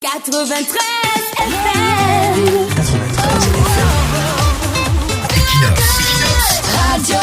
93 FM. 93 Equinox Radio.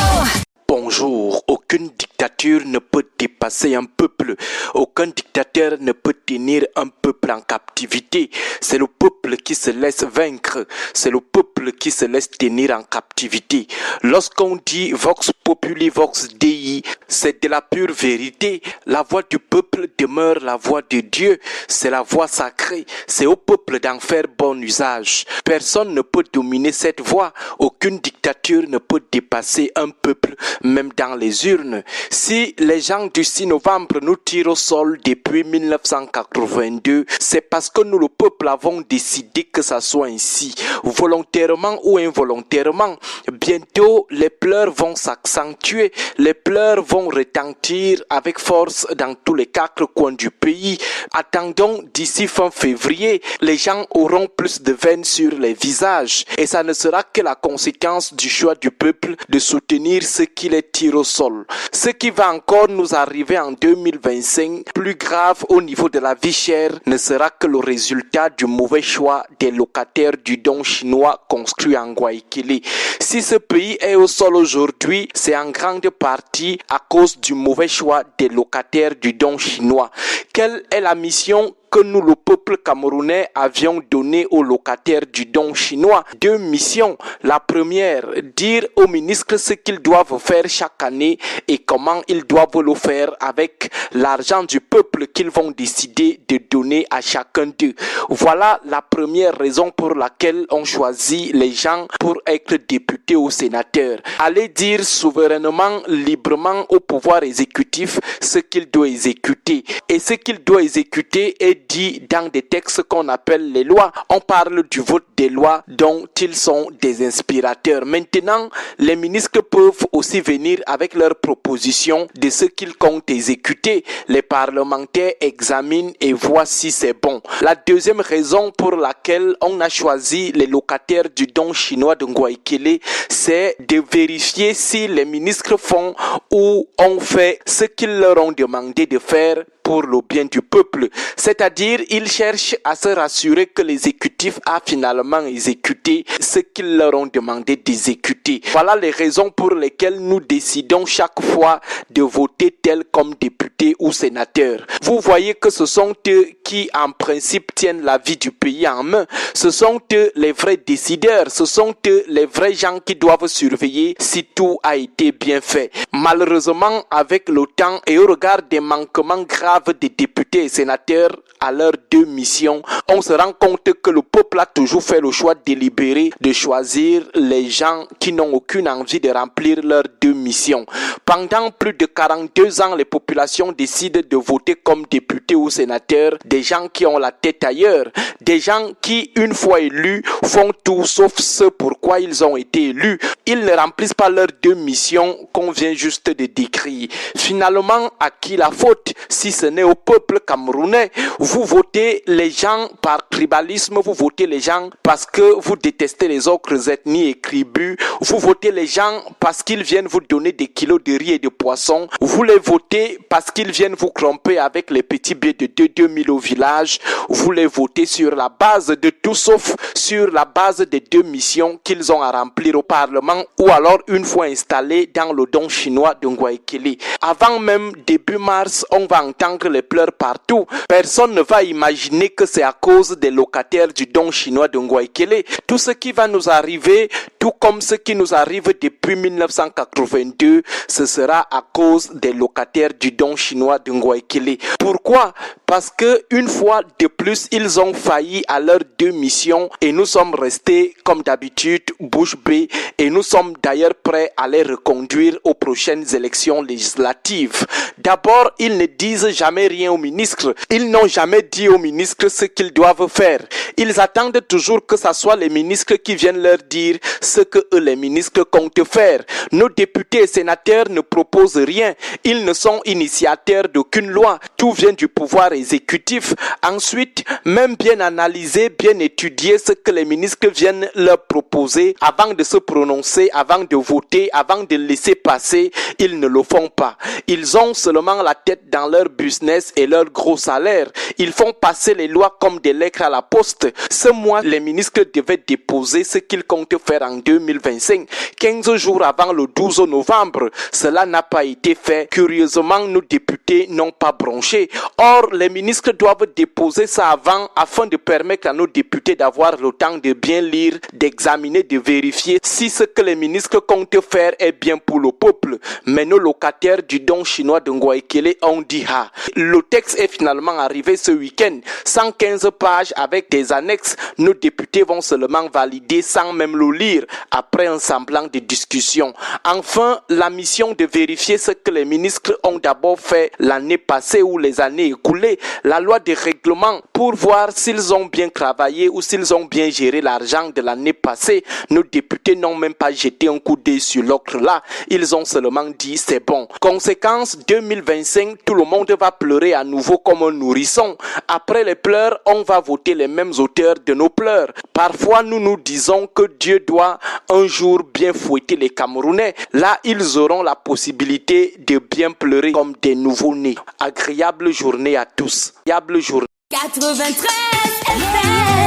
Bonjour, aucune dictature ne peut dépasser un peuple, aucun dictateur ne peut tenir un peuple en captivité. C'est le peuple qui se laisse vaincre, c'est le peuple qui se laisse tenir en captivité. Lorsqu'on dit Vox Populi, Vox Dei, c'est de la pure vérité. La voix du peuple demeure la voix de Dieu, c'est la voix sacrée, c'est au peuple d'en faire bon usage. Personne ne peut dominer cette voix, aucune dictature ne peut dépasser un peuple, même dans les urnes. Si les gens du 6 novembre nous tirent au sol depuis 1982, c'est parce que nous, le peuple, avons décidé que ça soit ainsi, volontairement ou involontairement. Bientôt, les pleurs vont s'accentuer, les pleurs vont retentir avec force dans tous les 4 coins du pays. Attendons d'ici fin février, les gens auront plus de veines sur les visages et ça ne sera que la conséquence du choix du peuple de soutenir ceux qui les tirent au sol. Ce qui va encore nous arriver en 2025, plus grave au niveau de la vie chère, ne sera que le résultat du mauvais choix des locataires du don chinois construit en Guayaquil. Si ce pays est au sol aujourd'hui, c'est en grande partie à cause du mauvais choix des locataires du don chinois. Quelle est la mission que nous, le peuple camerounais, avions donné aux locataires du don chinois? 2 missions. La première, dire aux ministres ce qu'ils doivent faire chaque année et comment ils doivent le faire avec l'argent du peuple qu'ils vont décider de donner à chacun d'eux. Voilà la première raison pour laquelle on choisit les gens pour être députés ou sénateurs. Aller dire souverainement, librement au pouvoir exécutif ce qu'il doit exécuter. Et ce qu'il doit exécuter est dit dans des textes qu'on appelle les lois. On parle du vote des lois dont ils sont des inspirateurs. Maintenant, les ministres peuvent aussi venir avec leurs propositions de ce qu'ils comptent exécuter. Les parlementaires examinent et voient si c'est bon. La deuxième raison pour laquelle on a choisi les locataires du don chinois de Guayaquil, c'est de vérifier si les ministres font ou ont fait ce qu'ils leur ont demandé de faire pour le bien du peuple. C'est-à-dire, ils cherchent à se rassurer que l'exécutif a finalement exécuté ce qu'ils leur ont demandé d'exécuter. Voilà les raisons pour lesquelles nous décidons chaque fois de voter tel comme député ou sénateur. Vous voyez que ce sont eux qui, en principe, tiennent la vie du pays en main. Ce sont eux les vrais décideurs. Ce sont eux les vrais gens qui doivent surveiller si tout a été bien fait. Malheureusement, avec le temps et au regard des manquements graves des députés et sénateurs à leurs 2 missions, on se rend compte que le peuple a toujours fait le choix délibéré de choisir les gens qui n'ont aucune envie de remplir leurs 2 missions. Pendant plus de 42 ans, les populations décident de voter comme députés ou sénateurs des gens qui ont la tête ailleurs, des gens qui, une fois élus, font tout sauf ce pourquoi ils ont été élus. Ils ne remplissent pas leurs 2 missions qu'on vient juste de décrire. Finalement, à qui la faute si ce n'est au peuple camerounais? Vous votez les gens par tribalisme, vous votez les gens parce que vous détestez les autres ethnies et tribus, vous votez les gens parce qu'ils viennent vous donner des kilos de riz et de poisson, vous les votez parce qu'ils viennent vous tromper avec les petits billets de 2 000 au village, vous les votez sur la base de tout sauf sur la base des 2 missions qu'ils ont à remplir au Parlement ou alors une fois installés dans le don chinois de Guayaquil. Avant même début mars, on va entendre les pleurs partout. Personne ne va imaginer que c'est à cause des locataires du don chinois de Guayaquil. Tout ce qui va nous arriver, tout comme ce qui nous arrive depuis 1982, ce sera à cause des locataires du don chinois de Guayaquil. Pourquoi? Parce que une fois de plus, ils ont failli à leurs 2 missions et nous sommes restés comme d'habitude bouche bée et nous sommes d'ailleurs prêts à les reconduire aux prochaines élections législatives. D'abord, ils ne disent jamais rien aux ministres. Ils n'ont jamais dit aux ministres ce qu'ils doivent faire. Ils attendent toujours que ce soit les ministres qui viennent leur dire ce que eux, les ministres, comptent faire. Nos députés et sénateurs ne proposent rien. Ils ne sont initiateurs d'aucune loi. Tout vient du pouvoir exécutif. Ensuite, même bien analyser, bien étudier ce que les ministres viennent leur proposer avant de se prononcer, avant de voter, avant de laisser passer, ils ne le font pas. Ils ont seulement la tête dans leur buste business et leur gros salaire. Ils font passer les lois comme des lettres à la poste. Ce mois, les ministres devaient déposer ce qu'ils comptent faire en 2025, 15 jours avant le 12 novembre. Cela n'a pas été fait. Curieusement, nos députés n'ont pas bronché. Or, les ministres doivent déposer ça avant afin de permettre à nos députés d'avoir le temps de bien lire, d'examiner, de vérifier si ce que les ministres comptent faire est bien pour le peuple. Mais nos locataires du don chinois de Ngwaekele ont dit ah. Le texte est finalement arrivé ce week-end. 115 pages avec des annexes. Nos députés vont seulement valider sans même le lire après un semblant de discussion. Enfin, la mission de vérifier ce que les ministres ont d'abord fait l'année passée ou les années écoulées. La loi de règlement pour voir s'ils ont bien travaillé ou s'ils ont bien géré l'argent de l'année passée. Nos députés n'ont même pas jeté un coup d'œil sur l'autre là. Ils ont seulement dit c'est bon. Conséquence, 2025, tout le monde va pleurer à nouveau comme un nourrisson. Après les pleurs, on va voter les mêmes auteurs de nos pleurs. Parfois, nous nous disons que Dieu doit un jour bien fouetter les Camerounais. Là, ils auront la possibilité de bien pleurer comme des nouveaux-nés. Agréable journée à tous. Agréable journée. 93 FM.